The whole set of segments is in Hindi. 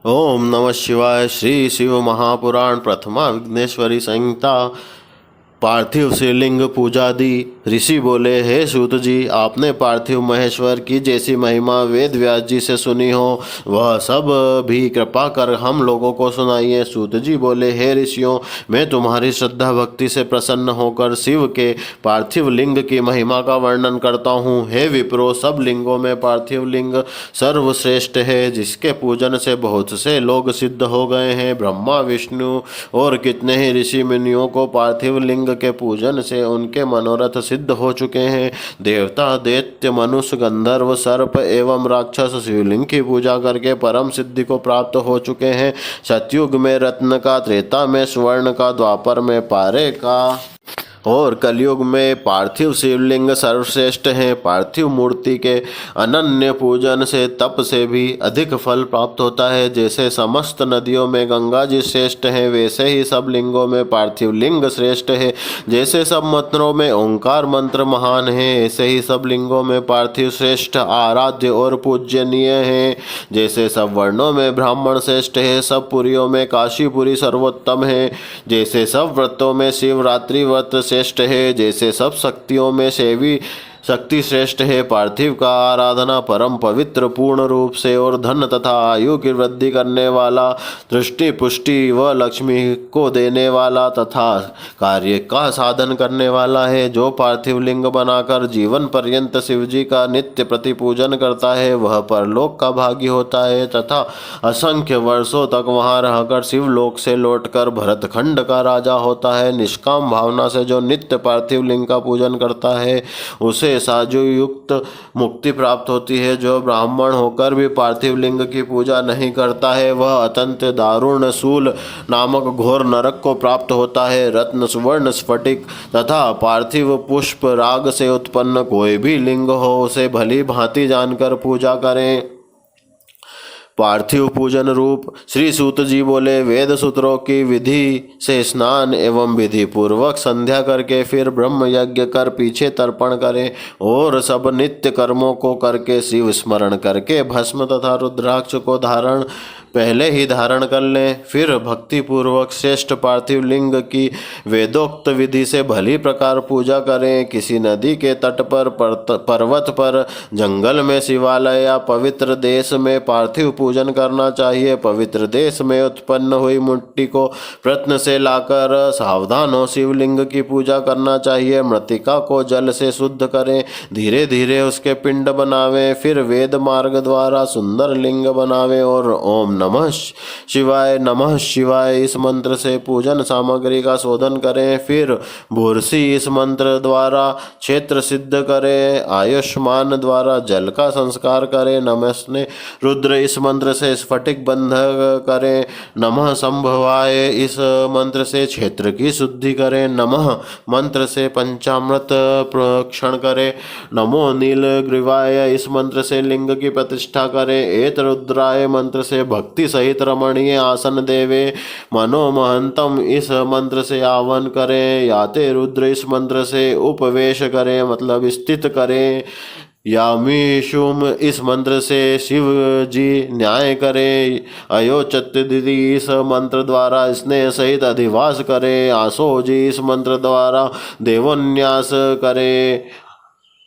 ओम नमः शिवाय। श्री शिव महापुराण प्रथमा विघ्नेश्वरी संहिता। पार्थिव शिवलिंग पूजादि। ऋषि बोले, हे सूत जी, आपने पार्थिव महेश्वर की जैसी महिमा वेद व्यास जी से सुनी हो, वह सब भी कृपा कर हम लोगों को सुनाइए। सूत जी बोले, हे ऋषियों, मैं तुम्हारी श्रद्धा भक्ति से प्रसन्न होकर शिव के पार्थिव लिंग की महिमा का वर्णन करता हूँ। हे विप्रो, सब लिंगों में पार्थिव लिंग सर्वश्रेष्ठ है, जिसके पूजन से बहुत से लोग सिद्ध हो गए हैं। ब्रह्मा, विष्णु और कितने ही ऋषि मुनियों को पार्थिव लिंग के पूजन से उनके मनोरथ सिद्ध हो चुके हैं। देवता, दैत्य, मनुष्य, गंधर्व, सर्प एवं राक्षस शिवलिंग की पूजा करके परम सिद्धि को प्राप्त हो चुके हैं। सतयुग में रत्न का, त्रेता में स्वर्ण का, द्वापर में पारे का और कलयुग में पार्थिव शिवलिंग सर्वश्रेष्ठ हैं। पार्थिव मूर्ति के अनन्य पूजन से तप से भी अधिक फल प्राप्त होता है। जैसे समस्त नदियों में गंगा जी श्रेष्ठ हैं, वैसे ही सब लिंगों में पार्थिव लिंग श्रेष्ठ है। जैसे सब मंत्रों में ओंकार मंत्र महान है, ऐसे ही सब लिंगों में पार्थिव श्रेष्ठ, आराध्य और पूजनीय है। जैसे सब वर्णों में ब्राह्मण श्रेष्ठ है, सब पुरियों में काशीपुरी सर्वोत्तम है। जैसे सब व्रतों में शिवरात्रि व्रत श्रेष्ठ है, जैसे सब शक्तियों में शैवी शक्ति श्रेष्ठ है। पार्थिव का आराधना परम पवित्र, पूर्ण रूप से और धन तथा आयु की वृद्धि करने वाला, दृष्टि पुष्टि व लक्ष्मी को देने वाला तथा कार्य का साधन करने वाला है। जो पार्थिव लिंग बनाकर जीवन पर्यंत शिवजी का नित्य प्रतिपूजन करता है, वह परलोक का भागी होता है तथा असंख्य वर्षों तक वहां रहकर शिवलोक से लौटकर भरतखंड का राजा होता है। निष्काम भावना से जो नित्य पार्थिव लिंग का पूजन करता है, उसे साजु युक्त मुक्ति प्राप्त होती है। जो ब्राह्मण होकर भी पार्थिव लिंग की पूजा नहीं करता है, वह अत्यंत दारुण शूल नामक घोर नरक को प्राप्त होता है। रत्न, सुवर्ण, स्फटिक तथा पार्थिव पुष्प राग से उत्पन्न कोई भी लिंग हो, उसे भली भांति जानकर पूजा करें। पार्थिव पूजन रूप। श्री सूत जी बोले, वेद सूत्रों की विधि से स्नान एवं विधि पूर्वक संध्या करके फिर ब्रह्म यज्ञ कर पीछे तर्पण करें और सब नित्य कर्मों को करके शिव स्मरण करके भस्म तथा रुद्राक्ष को पहले ही धारण कर लें। फिर भक्ति पूर्वक श्रेष्ठ पार्थिव लिंग की वेदोक्त विधि से भली प्रकार पूजा करें। किसी नदी के तट पर, पर्वत पर, जंगल में, शिवालय या पवित्र देश में पार्थिव पूजन करना चाहिए। पवित्र देश में उत्पन्न हुई मिट्टी को प्रत्न से लाकर सावधान शिवलिंग की पूजा करना चाहिए। मृतिका को जल से शुद्ध करें, धीरे धीरे उसके पिंड बनावें, फिर वेद मार्ग द्वारा सुंदर लिंग बनावें और ओम नमः शिवाय इस मंत्र से पूजन सामग्री का शोधन करें। फिर भूर्सी इस मंत्र द्वारा क्षेत्र सिद्ध करें। आयुष्मान द्वारा जल का संस्कार करें। नमस्ते रुद्र इस मंत्र से स्फटिक बंध करें। नमः संभवाय इस मंत्र से क्षेत्र की शुद्धि करें। नमः मंत्र से पंचामृत प्रोक्षण करें। नमो नील ग्रीवाय इस मंत्र से लिंग की प्रतिष्ठा करें। एत रुद्राय मंत्र से भक्ति सहित रमणीय आसन देवे। मनोमहंतम इस मंत्र से आवन करें। याते रुद्र इस मंत्र से उपवेश करें, मतलब स्थित करें। यामीशुम इस मंत्र से शिव जी न्याय करें। अयोचत दीदी इस मंत्र द्वारा स्नेह सहित अधिवास करें। आसो जी इस मंत्र द्वारा देवोन्यास करें।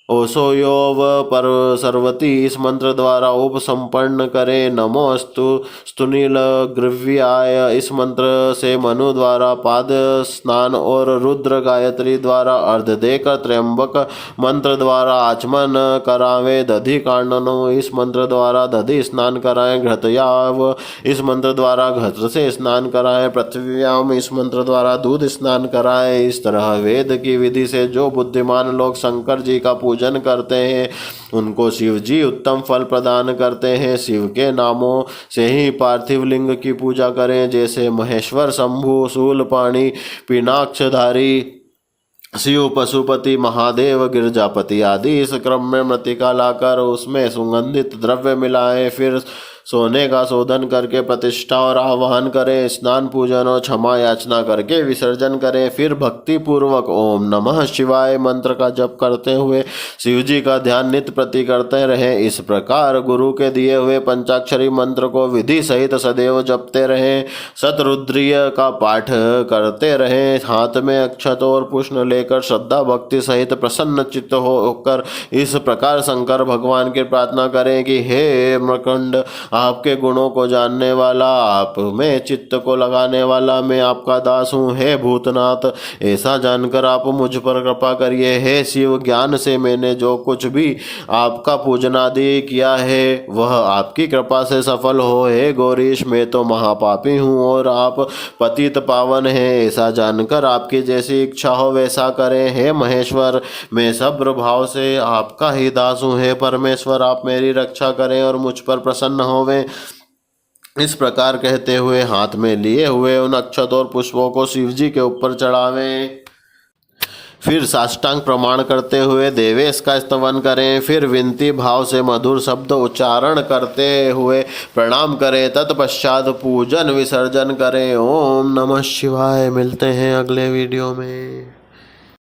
ओसोयोव पर सर्वती इस मंत्र द्वारा उपसंपन्न करें। नमोस्तु स्तुनील ग्रव्याय इस मंत्र से मनु द्वारा पाद स्नान और रुद्र गायत्री द्वारा अर्ध देकर त्र्यंबक मंत्र द्वारा आचमन करावे। दधि कांडनो इस मंत्र द्वारा दधि स्नान कराएं। घृतयाव इस मंत्र द्वारा घृत से स्नान कराएं। पृथ्व्याम इस मंत्र द्वारा दूध स्नान कराएं। इस तरह वेद की विधि से जो बुद्धिमान लोग शंकर जी का पूजन करते हैं, उनको शिव जी उत्तम फल प्रदान करते हैं। शिव के नामों से ही पार्थिव लिंग की पूजा करें, जैसे महेश्वर, शंभु, शूलपाणी, पिनाक्षधारी, शिव, पशुपति, महादेव, गिरजापति आदि। इस क्रम में मृतिका लाकर उसमें सुगंधित द्रव्य मिलाएं, फिर सोने का शोधन करके प्रतिष्ठा और आवाहन करें, स्नान पूजन और क्षमा याचना करके विसर्जन करें। फिर भक्ति पूर्वक ओम नमः शिवाय मंत्र का जप करते हुए शिव जी का ध्यान नित्य प्रति करते रहें। इस प्रकार गुरु के दिए हुए पंचाक्षरी मंत्र को विधि सहित सदैव जपते रहें। शतरुद्रीय का पाठ करते रहें। हाथ में अक्षत और पुष्प लेकर श्रद्धा भक्ति सहित प्रसन्न चित्त होकर इस प्रकार शंकर भगवान की प्रार्थना करें कि हे मकरंद, आपके गुणों को जानने वाला, आप में चित्त को लगाने वाला, मैं आपका दास हूँ। हे भूतनाथ, ऐसा जानकर आप मुझ पर कृपा करिए। हे शिव, ज्ञान से मैंने जो कुछ भी आपका पूजन आदि किया है वह आपकी कृपा से सफल हो। हे गौरीश, मैं तो महापापी हूँ और आप पतित पावन हैं, ऐसा जानकर आपकी जैसी इच्छा हो वैसा करें। हे महेश्वर, मैं सब्र भाव से आपका ही दास हूँ। हे परमेश्वर, आप मेरी रक्षा करें और मुझ पर प्रसन्न होवें। इस प्रकार कहते हुए हाथ में लिए हुए उन अक्षत और पुष्पों को शिव जी के ऊपर चढ़ावें। फिर साष्टांग प्रमाण करते हुए देवेश का स्तवन करें। फिर विनती भाव से मधुर शब्द उच्चारण करते हुए प्रणाम करें। तत्पश्चात पूजन विसर्जन करें। ओम नमः शिवाय। मिलते हैं अगले वीडियो में।